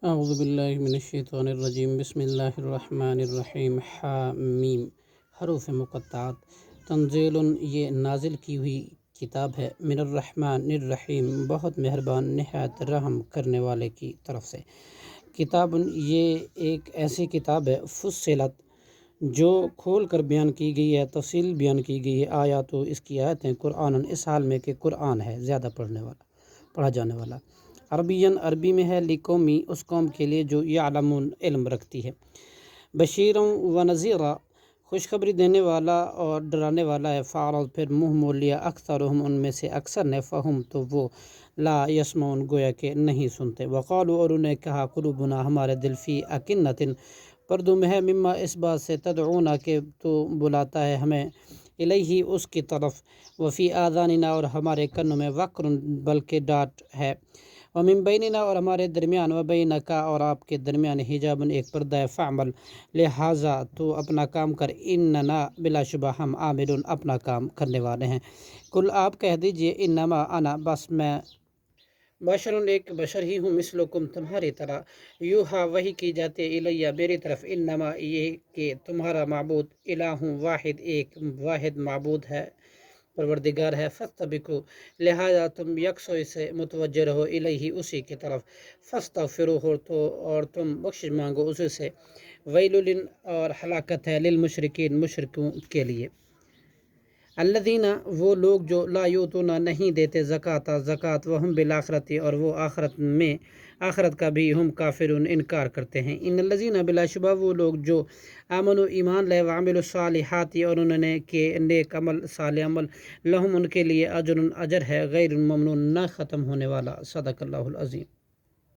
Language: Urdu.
اعوذ باللہ من الشیطان الرجیم بسم اللہ الرحمن الرحیم حامیم حروف مقطعات تنزیل یہ نازل کی ہوئی کتاب ہے من الرحمن الرحیم بہت مہربان نہایت رحم کرنے والے کی طرف سے۔ کتاب یہ ایک ایسی کتاب ہے فصلت جو کھول کر بیان کی گئی ہے، تفصیل بیان کی گئی ہے، آیات اس کی آیتیں قرآن اس حال میں کہ قرآن ہے، زیادہ پڑھا جانے والا، عربی میں ہے، لقومی اس قوم کے لیے جو یعلمون علم رکھتی ہے، بشیروں و نذیرہ خوشخبری دینے والا اور ڈرانے والا ہے، فعرض پھر منہ موڑ لیا اکثرہم ان میں سے اکثر نے، فہم تو وہ لا یسمعون گویا کہ نہیں سنتے، وقالوا اور انہیں کہا قلوبنا ہمارے دل فی اکنۃ پردوں میں ہے، مما اس بات سے تدعونا کہ تو بلاتا ہے ہمیں، الیہ اس کی طرف، وفی آذاننا اور ہمارے کنوں میں وقر بلکہ ڈانٹ ہے، ومن بیننا اور ہمارے درمیان، وبینکا اور آپ کے درمیان حجاب ایک پردہ ہے، فعمل لہٰذا تو اپنا کام کر، اننا بلا شبہ ہم عاملون اپنا کام کرنے والے ہیں، کل آپ کہہ دیجئے انما انا بس میں بشر ایک بشر ہی ہوں، مثلکم تمہاری طرح، یوحا وحی کی جاتے الیہ میری طرف، انما یہ کہ تمہارا معبود الہ واحد ایک واحد معبود ہے، پروردگار ہے، فاستبقوا لہذا تم یکسوئی سے متوجہ رہو، الیہ اسی کی طرف، فاستغفروہ تو اور تم بخشش مانگو اسی سے، ویل اور ہلاکت ہے للمشرکین مشرکوں کے لیے، الذین وہ لوگ جو لا یؤتون نہیں دیتے زکوٰۃ وہم بالآخرۃ اور وہ آخرت کا بھی ہم کافرون انکار کرتے ہیں، ان الذین بلا شبہ وہ لوگ جو آمنوا ایمان لائے، وعملوا الصالحات اور انہوں نے کہ نیک عمل صالح عمل، لہم ان کے لیے اجر ہے غیر ممنون نہ ختم ہونے والا، صدق اللہ العظیم۔